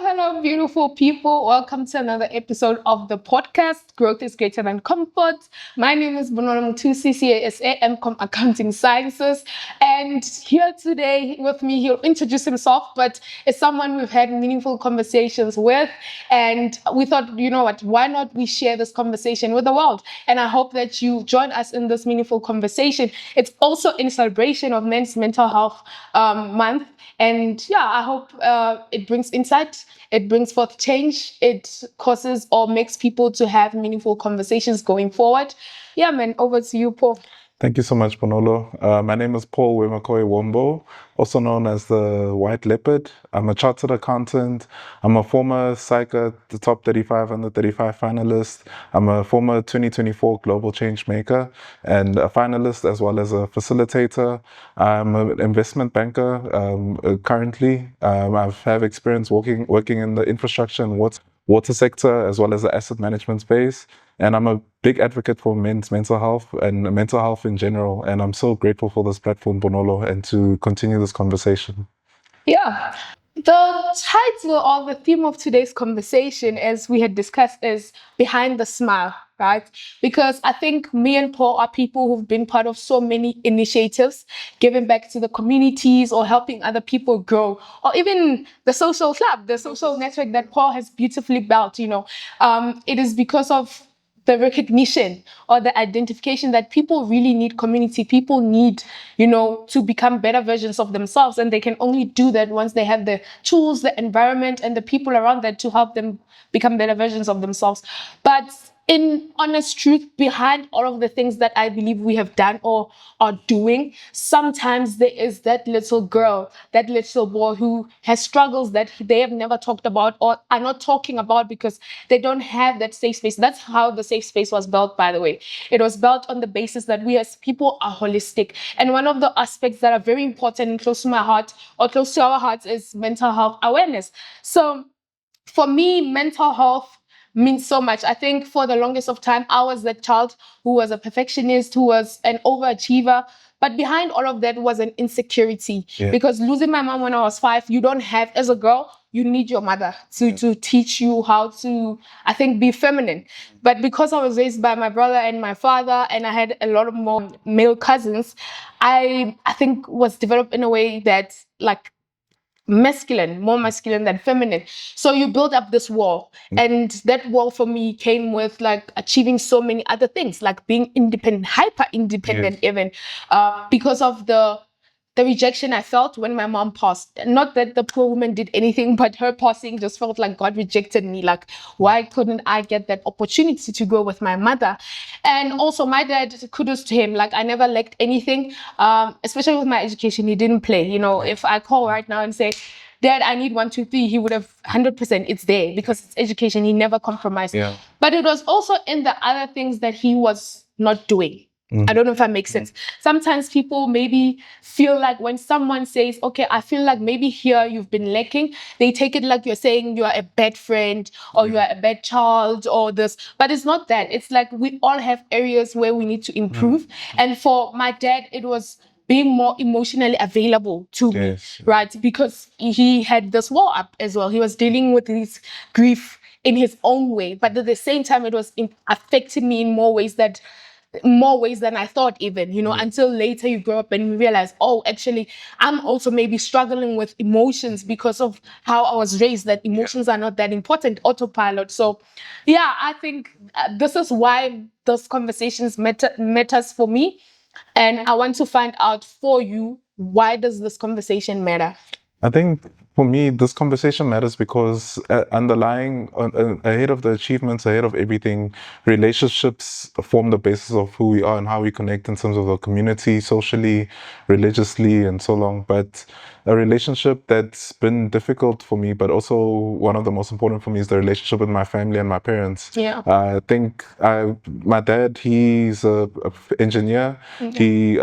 Hello, beautiful people. Welcome to another episode of the podcast, Growth is Greater Than Comfort. My name is Wombo CA, MCom Accounting Sciences. And here today with me, he'll introduce himself, but it's someone we've had meaningful conversations with. And we thought, you know what, why not we share this conversation with the world? And I hope that you join us in this meaningful conversation. It's also in celebration of Men's Mental Health Month. And yeah, I hope it brings insight, it brings forth change, it causes or makes people to have meaningful conversations going forward. Yeah, man, over to you, Paul. Thank you so much, Bonolo. My name is Paul Wombo, also known as the White Leopard. I'm a chartered accountant. I'm a former SAICA, the top 35 under 35 finalist. I'm a former 2024 Global Change Maker and a finalist as well as a facilitator. I'm an investment banker currently. I have experience working in the infrastructure and water sector as well as the asset management space. And I'm a big advocate for men's mental health and mental health in general. And I'm so grateful for this platform, Bonolo, and to continue this conversation. Yeah. The title or the theme of today's conversation, as we had discussed, is Behind the Smile, right? Because I think me and Paul are people who've been part of so many initiatives, giving back to the communities or helping other people grow, or even the social club, the social network that Paul has beautifully built. It is because of the recognition or the identification that people really need community. People need, to become better versions of themselves. And they can only do that once they have the tools, the environment, and the people around that to help them become better versions of themselves. But in honest truth, behind all of the things that I believe we have done or are doing, sometimes there is that little girl, that little boy who has struggles that they have never talked about or are not talking about because they don't have that safe space. That's how the safe space was built, by the way. It was built on the basis that we as people are holistic. And one of the aspects that are very important and close to my heart or close to our hearts is mental health awareness. So for me, mental health means so much. I think for the longest of time, I was that child who was a perfectionist, who was an overachiever. But behind all of that was an insecurity. Because losing my mom when I was 5, you don't have, as a girl, you need your mother to teach you how to, I think, be feminine. But because I was raised by my brother and my father, and I had a lot of more male cousins, I think was developed in a way that, like, more masculine than feminine. So you build up this wall, and that wall for me came with like achieving so many other things, like being independent, hyper independent, even because of the rejection I felt when my mom passed. Not that the poor woman did anything, but her passing just felt like God rejected me. Like, why couldn't I get that opportunity to grow with my mother? And also my dad, kudos to him. Like, I never lacked anything, especially with my education. He didn't play. If I call right now and say, Dad, I need 1, 2, 3, he would have 100%. It's there because it's education. He never compromised. But it was also in the other things that he was not doing. I don't know if that makes sense. Sometimes people maybe feel like when someone says, okay, I feel like maybe here you've been lacking, they take it like you're saying you are a bad friend or you are a bad child or this. But it's not that. It's like we all have areas where we need to improve. And for my dad, it was being more emotionally available to me, right? Because he had this wall up as well. He was dealing with his grief in his own way. But at the same time, it was affecting me in more ways than I thought even, until later you grow up and you realize, oh, actually, I'm also maybe struggling with emotions because of how I was raised, that emotions are not that important, autopilot. So yeah, I think this is why those conversations matters for me. And I want to find out for you, why does this conversation matter? I think for me, this conversation matters because underlying, ahead of the achievements, ahead of everything, relationships form the basis of who we are and how we connect in terms of the community, socially, religiously, and so on. But a relationship that's been difficult for me, but also one of the most important for me, is the relationship with my family and my parents. I think my dad, he's an engineer. He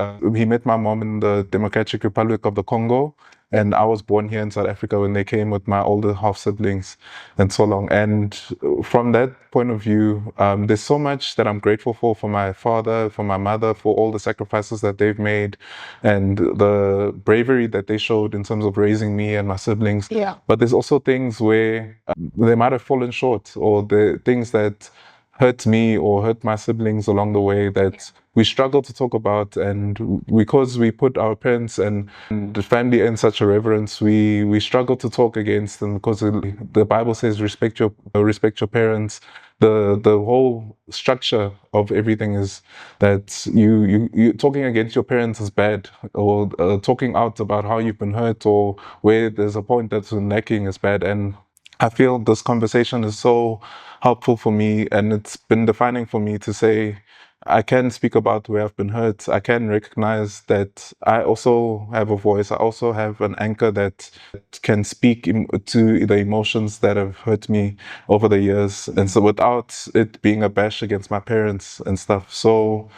met my mom in the Democratic Republic of the Congo. And I was born here in South Africa when they came with my older half siblings and so long. And from that point of view, there's so much that I'm grateful for my father, for my mother, for all the sacrifices that they've made and the bravery that they showed in terms of raising me and my siblings. Yeah. But there's also things where they might have fallen short, or the things that hurt me or hurt my siblings along the way that we struggle to talk about. And because we put our parents and the family in such a reverence, we struggle to talk against them, because the Bible says respect your parents. The whole structure of everything is that you talking against your parents is bad, or talking out about how you've been hurt or where there's a point that's lacking is bad. And I feel this conversation is so helpful for me, and it's been defining for me to say I can speak about where I've been hurt. I can recognize that I also have a voice. I also have an anchor that can speak to the emotions that have hurt me over the years, and so without it being a bash against my parents and stuff. So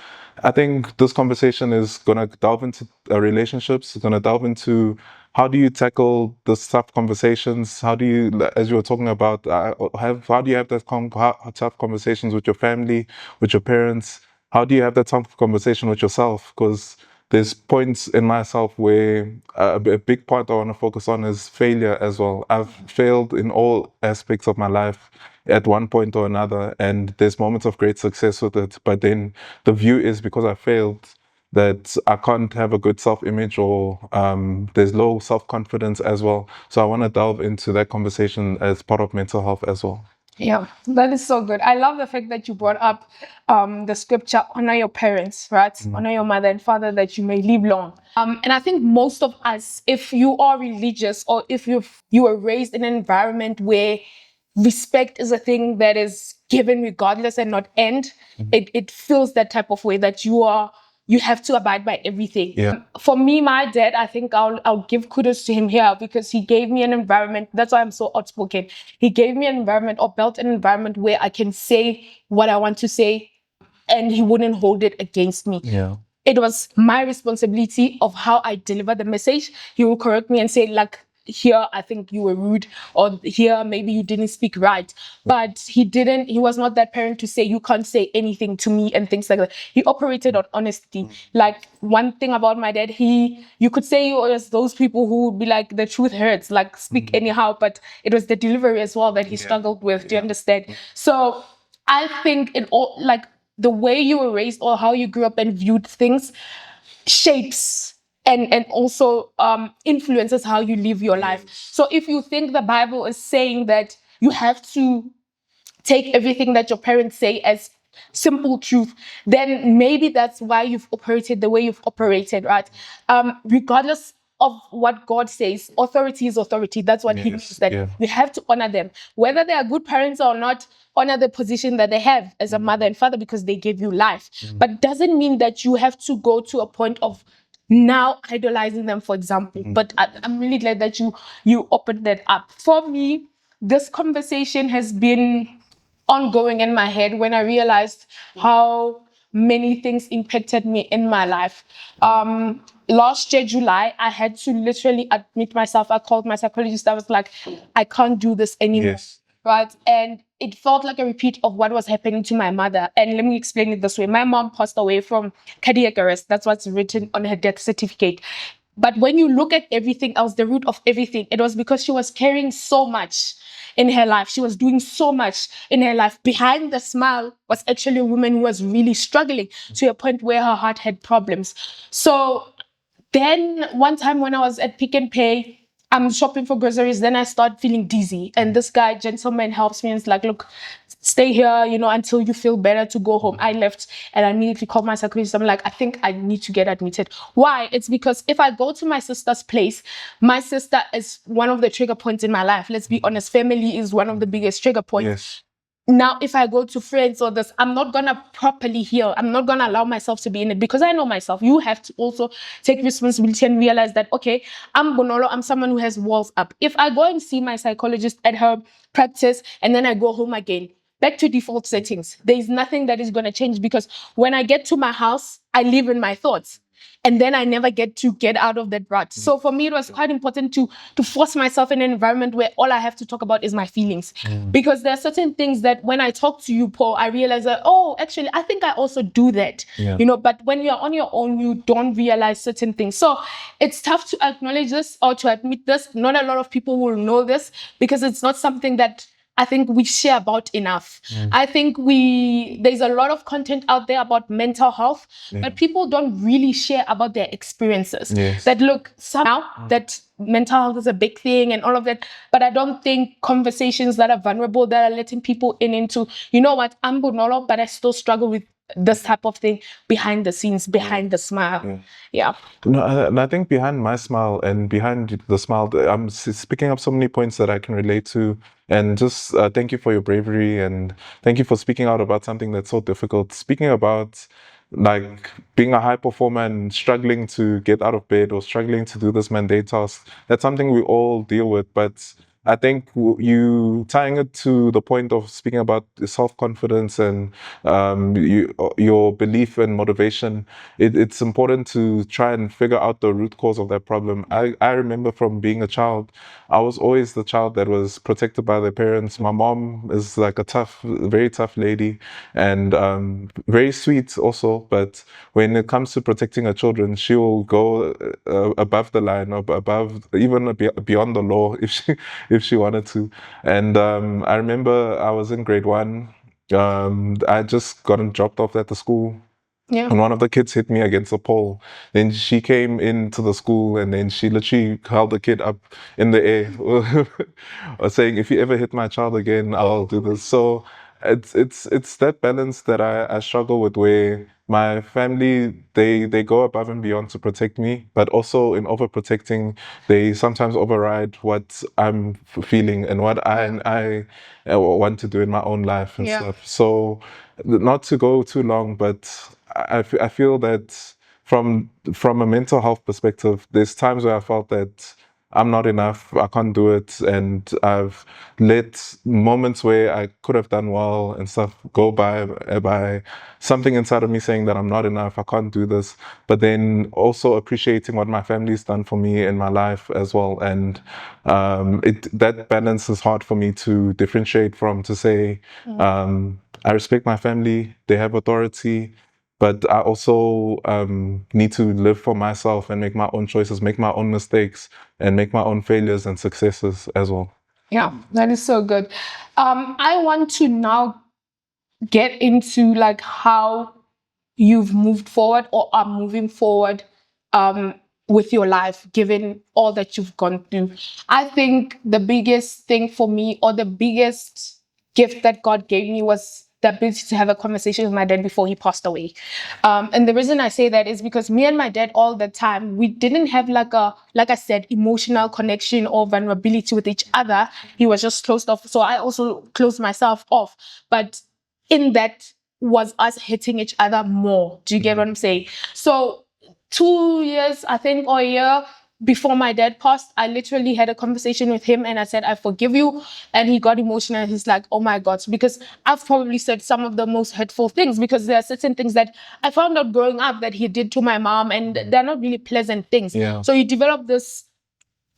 I think this conversation is going to delve into relationships. It's going to delve into how do you tackle the tough conversations? How do you, as you were talking about, how do you have that tough conversations with your family, with your parents? How do you have that tough conversation with yourself? Because there's points in myself where a big part I want to focus on is failure as well. I've failed in all aspects of my life at one point or another, and there's moments of great success with it. But then the view is because I failed, that I can't have a good self-image, or there's low self-confidence as well. So I want to delve into that conversation as part of mental health as well. Yeah, that is so good. I love the fact that you brought up the scripture, honor your parents, right? Honor your mother and father that you may live long. And I think most of us, if you are religious or if you were raised in an environment where respect is a thing that is given regardless and not end, it feels that type of way that you have to abide by everything. Yeah. For me, my dad, I think I'll give kudos to him here, because he gave me an environment. That's why I'm so outspoken. He gave me an environment, or built an environment, where I can say what I want to say, and he wouldn't hold it against me. Yeah. It was my responsibility of how I deliver the message. He will correct me and say, like, here, I think you were rude, or here, maybe you didn't speak right. But he was not that parent to say, you can't say anything to me and things like that. He operated on honesty. Like, one thing about my dad, you could say he was those people who would be like, the truth hurts, like, speak anyhow, but it was the delivery as well that he struggled with. Do you understand? So I think it all, like, the way you were raised or how you grew up and viewed things shapes and also influences how you live your life. So if you think the Bible is saying that you have to take everything that your parents say as simple truth, then maybe that's why you've operated the way you've operated, right? Regardless of what God says, authority is authority. That's what he means, that you have to honor them. Whether they are good parents or not, honor the position that they have as a mother and father, because they gave you life. But doesn't mean that you have to go to a point of now idolizing them, for example. But I'm really glad that you opened that up. For me, this conversation has been ongoing in my head when I realized how many things impacted me in my life. Last year, July, I had to literally admit myself. I called my psychologist. I was like, I can't do this anymore. Right? And it felt like a repeat of what was happening to my mother. And let me explain it this way. My mom passed away from cardiac arrest. That's what's written on her death certificate. But when you look at everything else, the root of everything, it was because she was carrying so much in her life. She was doing so much in her life. Behind the smile was actually a woman who was really struggling to a point where her heart had problems. So then one time when I was at Pick n Pay, I'm shopping for groceries, then I start feeling dizzy. And this guy, gentleman, helps me and is like, look, stay here, until you feel better to go home. I left and I immediately called my psychologist. I'm like, I think I need to get admitted. Why? It's because if I go to my sister's place, my sister is one of the trigger points in my life. Let's be honest, family is one of the biggest trigger points. Yes. Now, if I go to friends or this, I'm not going to properly heal. I'm not going to allow myself to be in it, because I know myself. You have to also take responsibility and realize that, okay, I'm Bonolo. I'm someone who has walls up. If I go and see my psychologist at her practice and then I go home again, back to default settings, there is nothing that is going to change, because when I get to my house, I live in my thoughts. and then I never get out of that rut. So for me, it was quite important to force myself in an environment where all I have to talk about is my feelings. Because there are certain things that when I talk to you, Paul, I realize that, oh, actually, I think I also do that. But when you're on your own, you don't realize certain things. So it's tough to acknowledge this or to admit this. Not a lot of people will know this because it's not something that I think we share about enough. I think there's a lot of content out there about mental health, but people don't really share about their experiences. That look, somehow that mental health is a big thing and all of that, but I don't think conversations that are vulnerable, that are letting people into, you know what, I'm Bonolo, but I still struggle with this type of thing behind the scenes, behind the smile. No, and I think behind my smile and behind the smile, I'm picking up so many points that I can relate to. And just thank you for your bravery, and thank you for speaking out about something that's so difficult. Speaking about like being a high performer and struggling to get out of bed or struggling to do this mundane task, that's something we all deal with. But I think you tying it to the point of speaking about self-confidence and your belief and motivation, it's important to try and figure out the root cause of that problem. I remember from being a child, I was always the child that was protected by their parents. My mom is like a very tough lady, and very sweet also. But when it comes to protecting her children, she will go above the line, or above, even beyond the law, if she wanted to. And I remember I was in grade 1. I just gotten dropped off at the school. And one of the kids hit me against a pole. Then she came into the school, and then she literally held the kid up in the air, saying, "If you ever hit my child again, I'll do this." So it's that balance that I struggle with, where my family, they go above and beyond to protect me, but also in overprotecting, they sometimes override what I'm feeling and what I want to do in my own life and stuff. So not to go too long, but I feel that from a mental health perspective, there's times where I felt that I'm not enough, I can't do it, and I've let moments where I could have done well and stuff go by something inside of me saying that I'm not enough, I can't do this, but then also appreciating what my family's done for me in my life as well. And that balance is hard for me to differentiate from, to say, I respect my family, they have authority, but I also need to live for myself and make my own choices, make my own mistakes, and make my own failures and successes as well. Yeah, that is so good. I want to now get into like how you've moved forward or are moving forward with your life, given all that you've gone through. I think the biggest thing for me, or the biggest gift that God gave me, was the ability to have a conversation with my dad before he passed away. And the reason I say that is because me and my dad all the time, we didn't have like I said, emotional connection or vulnerability with each other. He was just closed off. So I also closed myself off. But in that was us hitting each other more. Do you get what I'm saying? So 2 years, I think, or a year before my dad passed, I literally had a conversation with him and I said, I forgive you. And he got emotional. He's like, oh my God, because I've probably said some of the most hurtful things, because there are certain things that I found out growing up that he did to my mom, and they're not really pleasant things. So you develop this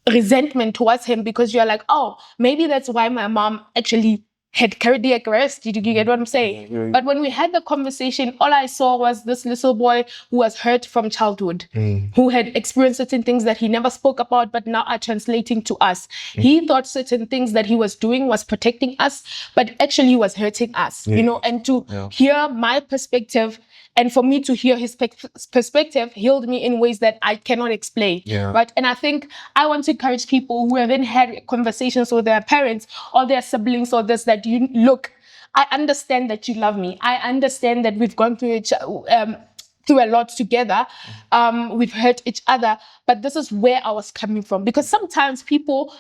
resentment towards him because you're like, oh, maybe that's why my mom actually had cardiac arrest. Did you get what I'm saying? But when we had the conversation, all I saw was this little boy who was hurt from childhood, who had experienced certain things that he never spoke about, but now are translating to us. He thought certain things that he was doing was protecting us, but actually he was hurting us, you know, and to hear my perspective, and for me to hear his perspective, healed me in ways that I cannot explain. Right? And I think I want to encourage people who haven't had conversations with their parents or their siblings or this, that you look, I understand that you love me. I understand that we've gone through through a lot together. We've hurt each other, but this is where I was coming from. Because sometimes people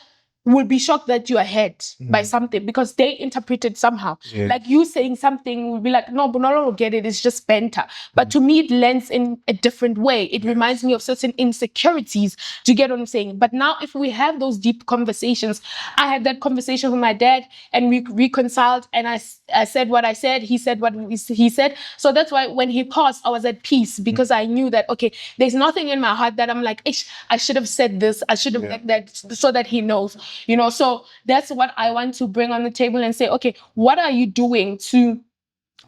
will be shocked that you are hurt by something because they interpret it somehow. Yeah. Like you saying something will be like, no, Bonolo will get it, it's just banter. But to me, it lands in a different way. It reminds me of certain insecurities. Do you get what I'm saying? But now, if we have those deep conversations, I had that conversation with my dad and we reconciled, and I said what I said, he said what he said. So that's why when he paused, I was at peace because I knew that, okay, there's nothing in my heart that I'm like, I should have said this, I should have like that, so that he knows. You know, so that's what I want to bring on the table and say, okay, what are you doing to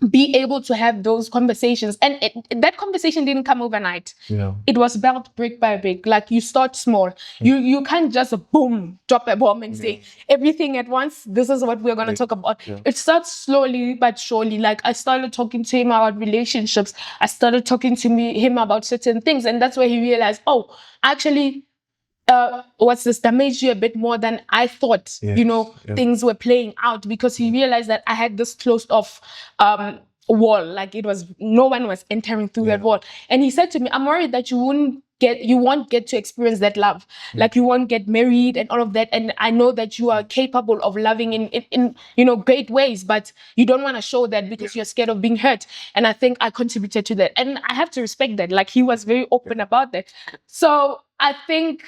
be able to have those conversations? And that conversation didn't come overnight. Yeah. It was built brick by brick. Like you start small. You can't just boom, drop a bomb and say everything at once. This is what we're going to talk about. It starts slowly but surely. Like I started talking to him about relationships. I started talking to him about certain things. And that's where he realized, oh, actually, what's this, damaged you a bit more than I thought, things were playing out, because he realized that I had this closed off wall, like it was, no one was entering through that wall. And he said to me, I'm worried that you won't get to experience that love. Like you won't get married and all of that. And I know that you are capable of loving in great ways, but you don't want to show that because you're scared of being hurt. And I think I contributed to that. And I have to respect that. Like he was very open about that. So I think,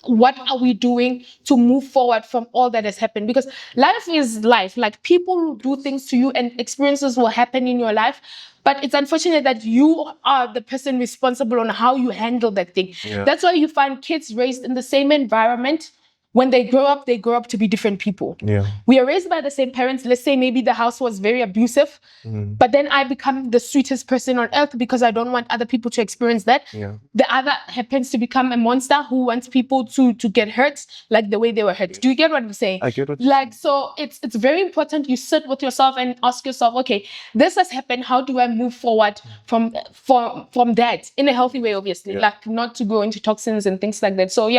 what are we doing to move forward from all that has happened? Because life is life. Like people will do things to you and experiences will happen in your life. But it's unfortunate that you are the person responsible on how you handle that thing. Yeah. That's why you find kids raised in the same environment. When they grow up to be different people. Yeah. We are raised by the same parents. Let's say maybe the house was very abusive, but then I become the sweetest person on earth because I don't want other people to experience that. Yeah. The other happens to become a monster who wants people to get hurt like the way they were hurt. Do you get what I'm saying? I get what you're saying. So it's very important you sit with yourself and ask yourself, okay, this has happened. How do I move forward from that in a healthy way, obviously, like not to go into toxins and things like that. So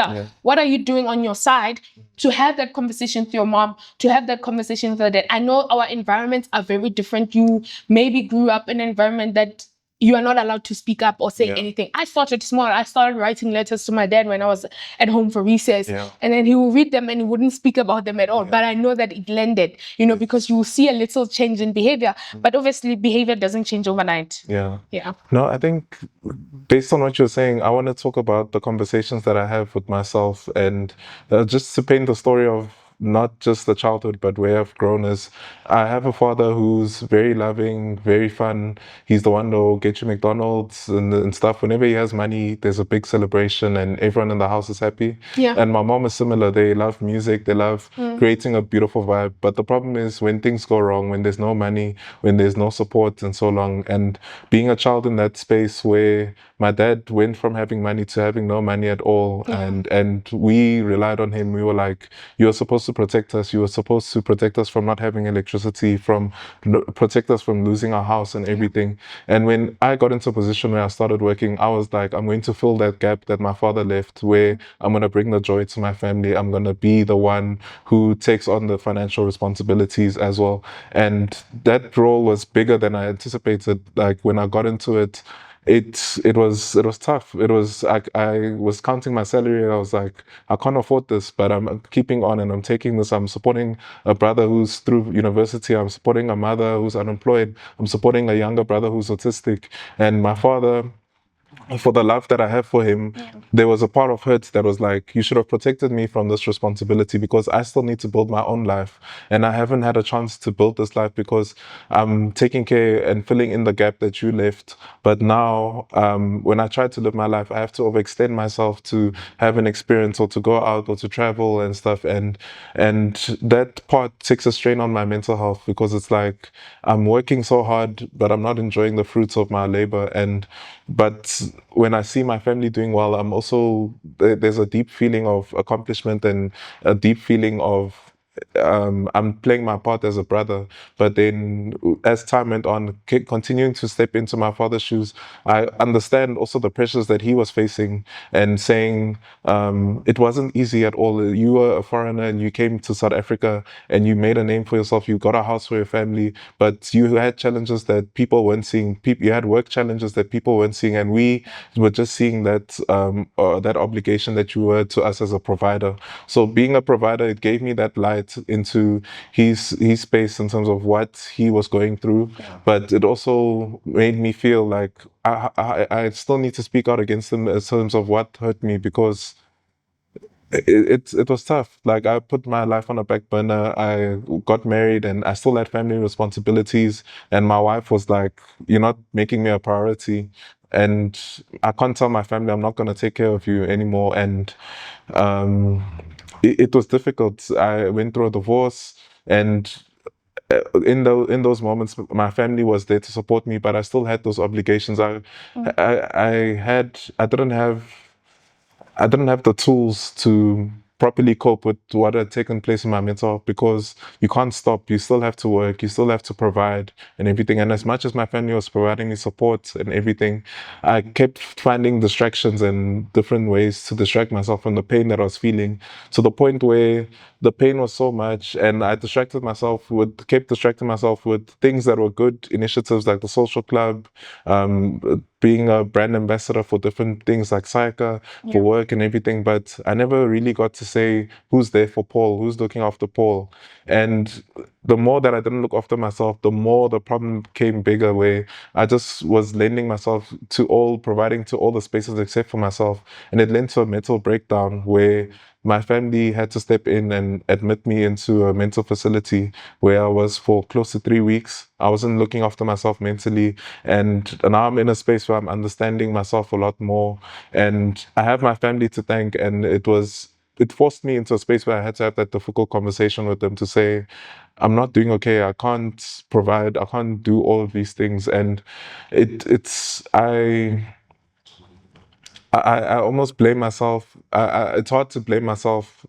what are you doing on your side to have that conversation with your mom, to have that conversation with your dad? I know our environments are very different. You maybe grew up in an environment that you are not allowed to speak up or say anything. I started small. I started writing letters to my dad when I was at home for recess. Yeah. And then he would read them and he wouldn't speak about them at all. Yeah. But I know that it landed, because you will see a little change in behavior. But obviously behavior doesn't change overnight. Yeah. Yeah. No, I think based on what you're saying, I want to talk about the conversations that I have with myself and just to paint the story of not just the childhood, but where I've grown is I have a father who's very loving, very fun. He's the one who'll get you McDonald's and stuff. Whenever he has money, there's a big celebration and everyone in the house is happy. Yeah. And my mom is similar. They love music. They love creating a beautiful vibe. But the problem is when things go wrong, when there's no money, when there's no support and so long. And being a child in that space where my dad went from having money to having no money at all. Yeah. And we relied on him. We were like, you're supposed to protect us. You were supposed to protect us from not having electricity, protect us from losing our house and everything. And when I got into a position where I started working, I was like, I'm going to fill that gap that my father left, where I'm going to bring the joy to my family. I'm going to be the one who takes on the financial responsibilities as well. And that role was bigger than I anticipated. Like when I got into it, it was tough. It was I was counting my salary and I was like, I can't afford this, but I'm keeping on and I'm taking this. I'm supporting a brother who's through university. I'm supporting a mother who's unemployed. I'm supporting a younger brother who's autistic. And my father, for the love that I have for him, there was a part of hurt that was like, you should have protected me from this responsibility because I still need to build my own life. And I haven't had a chance to build this life because I'm taking care and filling in the gap that you left. But now, when I try to live my life, I have to overextend myself to have an experience or to go out or to travel and stuff. And that part takes a strain on my mental health because it's like, I'm working so hard, but I'm not enjoying the fruits of my labor. But when I see my family doing well, I'm also, there's a deep feeling of accomplishment and a deep feeling of I'm playing my part as a brother. But then as time went on, continuing to step into my father's shoes, I understand also the pressures that he was facing and saying it wasn't easy at all. You were a foreigner and you came to South Africa and you made a name for yourself. You got a house for your family, but you had challenges that people weren't seeing. You had work challenges that people weren't seeing, and we were just seeing that that obligation that you were to us as a provider. So being a provider, it gave me that light into his space in terms of what he was going through, but it also made me feel like I still need to speak out against him in terms of what hurt me, because it was tough. Like, I put my life on a back burner. I got married and I still had family responsibilities. And my wife was like, "You're not making me a priority. And I can't tell my family I'm not going to take care of you anymore." And um, it was difficult. I went through a divorce, and in those moments, my family was there to support me, but I still had those obligations. I didn't have the tools to properly cope with what had taken place in my mental health, because you can't stop. You still have to work. You still have to provide and everything. And as much as my family was providing me support and everything, I kept finding distractions and different ways to distract myself from the pain that I was feeling, to the point where the pain was so much, and I kept distracting myself with things that were good initiatives, like the social club, being a brand ambassador for different things like SAICA, for work and everything. But I never really got to say who's there for Paul, who's looking after Paul. And the more that I didn't look after myself, the more the problem became bigger, where I just was lending myself to providing to all the spaces except for myself. And it led to a mental breakdown where my family had to step in and admit me into a mental facility, where I was for close to 3 weeks. I wasn't looking after myself mentally. And now I'm in a space where I'm understanding myself a lot more. And I have my family to thank. And it forced me into a space where I had to have that difficult conversation with them to say, I'm not doing okay. I can't provide. I can't do all of these things. And I almost blame myself. It's hard to blame myself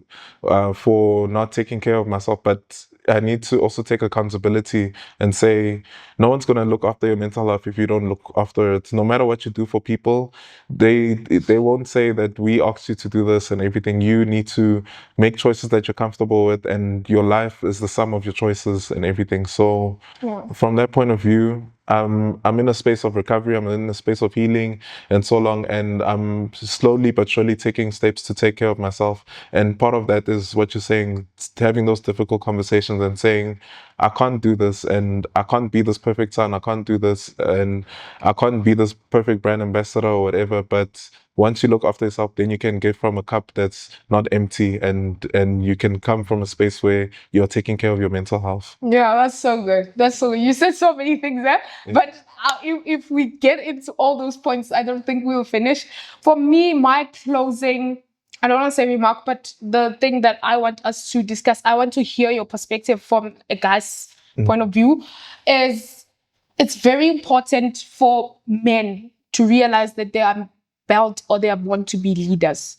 for not taking care of myself, but I need to also take accountability and say, no one's going to look after your mental health if you don't look after it. No matter what you do for people, they won't say that we asked you to do this and everything. You need to make choices that you're comfortable with, and your life is the sum of your choices and everything. So from that point of view, I'm in a space of recovery. I'm in a space of healing and so long, and I'm slowly but surely taking steps to take care of myself. And part of that is what you're saying, having those difficult conversations and saying, I can't do this, and I can't be this perfect son. I can't do this, and I can't be this perfect brand ambassador or whatever. But once you look after yourself, then you can give from a cup that's not empty, and you can come from a space where you're taking care of your mental health. Yeah, that's so good. That's so good. You said so many things there, but if we get into all those points, I don't think we'll finish. For me, my closing, I don't want to say remark, but the thing that I want us to discuss, I want to hear your perspective from a guy's point of view, is it's very important for men to realize that they are built or they are born to be leaders.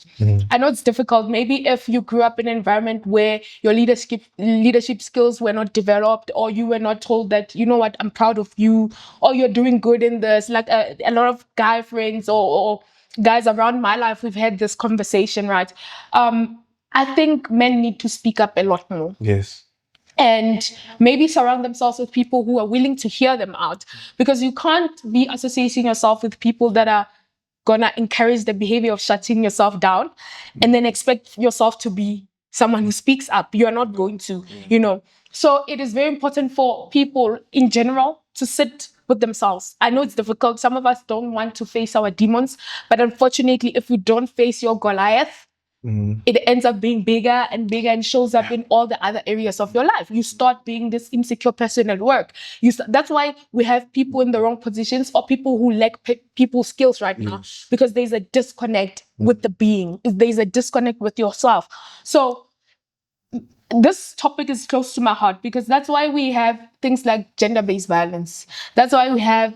I know it's difficult. Maybe if you grew up in an environment where your leadership skills were not developed, or you were not told that, you know what, I'm proud of you, or you're doing good in this. Like a lot of guy friends or guys around my life, we've had this conversation, right? I think men need to speak up a lot more. Yes. And maybe surround themselves with people who are willing to hear them out, because you can't be associating yourself with people that are gonna encourage the behavior of shutting yourself down and then expect yourself to be someone who speaks up. You're not going to, So it is very important for people in general to sit with themselves. I know it's difficult. Some of us don't want to face our demons, but unfortunately, if you don't face your Goliath, it ends up being bigger and bigger and shows up in all the other areas of your life. You start being this insecure person at work. That's why we have people in the wrong positions, or people who lack people skills right now, because there's a disconnect with the being. There's a disconnect with yourself. So this topic is close to my heart, because that's why we have things like gender-based violence. That's why we have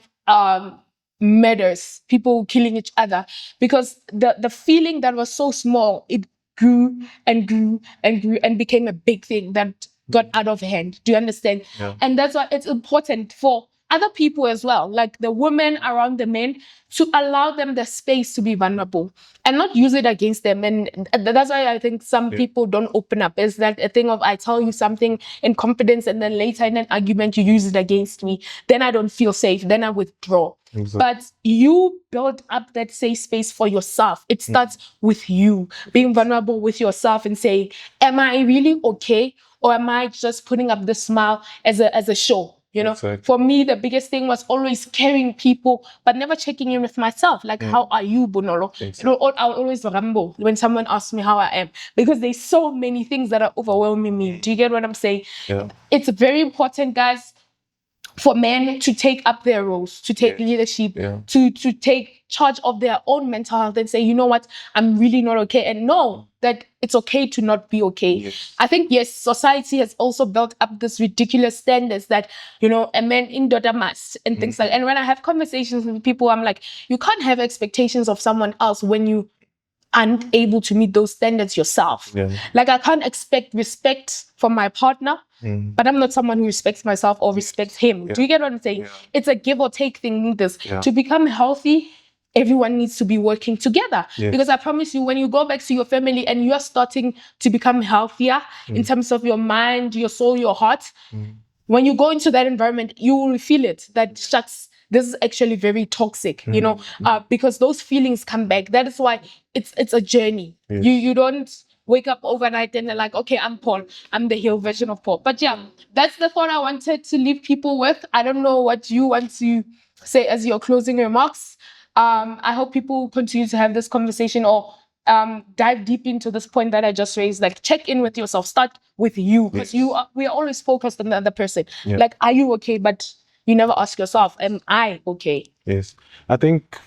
murders, people killing each other, because the feeling that was so small, it grew and grew and grew and became a big thing that got out of hand. Do you understand? Yeah. And that's why it's important for other people as well, like the women around the men, to allow them the space to be vulnerable and not use it against them. And that's why I think some people don't open up. Is that a thing of I tell you something in confidence and then later in an argument you use it against me, then I don't feel safe, then I withdraw. Exactly. But you build up that safe space for yourself. It starts with you being vulnerable with yourself and saying, am I really okay? Or am I just putting up this smile as a show? You know, exactly. For me, the biggest thing was always caring people, but never checking in with myself. Like, how are you, Bonolo? Exactly. You know, I'll always ramble when someone asks me how I am, because there's so many things that are overwhelming me. Do you get what I'm saying? Yeah. It's very important, guys, for men to take up their roles, to take leadership, to take charge of their own mental health and say, you know what, I'm really not okay. And know that it's okay to not be okay. Yes. I think, yes, society has also built up this ridiculous standards that, you know, a man in daughter must and things like that. And when I have conversations with people, I'm like, you can't have expectations of someone else when you aren't able to meet those standards yourself. Yeah. Like, I can't expect respect from my partner, but I'm not someone who respects myself or respects him. Yeah. Do you get what I'm saying? Yeah. It's a give or take thing. To become healthy, everyone needs to be working together. Yes. Because I promise you, when you go back to your family and you're starting to become healthier in terms of your mind, your soul, your heart, when you go into that environment, you will feel it. That shucks, this is actually very toxic, you know, because those feelings come back. That is why it's a journey. Yes. You don't wake up overnight and they're like, okay, I'm Paul. I'm the healed version of Paul. But yeah, that's the thought I wanted to leave people with. I don't know what you want to say as your closing remarks. I hope people continue to have this conversation or dive deep into this point that I just raised. Like, check in with yourself. Start with you, because we are always focused on the other person. Yeah. Like, are you okay? But you never ask yourself, am I okay? Yes. I think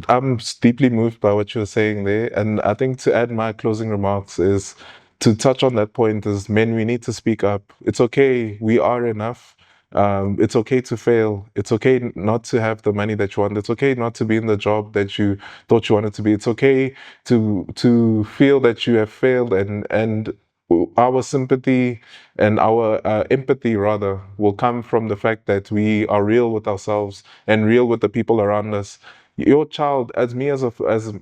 I'm deeply moved by what you're saying there. And I think to add my closing remarks is to touch on that point is, men, we need to speak up. It's okay. We are enough. It's okay to fail. It's okay not to have the money that you want. It's okay not to be in the job that you thought you wanted to be. It's okay to feel that you have failed, and our sympathy and our empathy, rather, will come from the fact that we are real with ourselves and real with the people around us. Your child, as me, as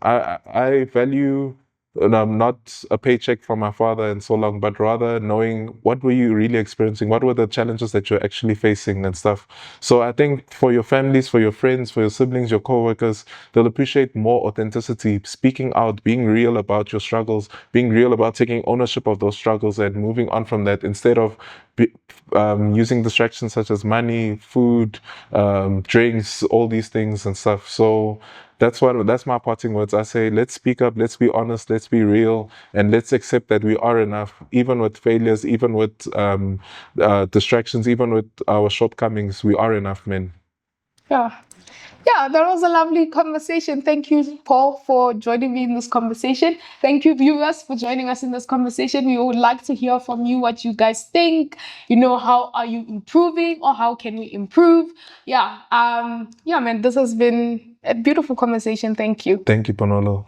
I value not a paycheck from my father and so long, but rather knowing what were you really experiencing, what were the challenges that you're actually facing and stuff. So I think for your families, for your friends, for your siblings, your co-workers, they'll appreciate more authenticity, speaking out, being real about your struggles, being real about taking ownership of those struggles and moving on from that, instead of using distractions such as money, food, drinks, all these things and stuff. So that's my parting words. I say, let's speak up, let's be honest, let's be real, and let's accept that we are enough, even with failures, even with distractions, even with our shortcomings. We are enough, men. Yeah, that was a lovely conversation. Thank you, Paul, for joining me in this conversation. Thank you, viewers, for joining us in this conversation. We would like to hear from you what you guys think. You know, how are you improving, or how can we improve? Yeah, man, this has been a beautiful conversation. Thank you. Thank you, Panolo.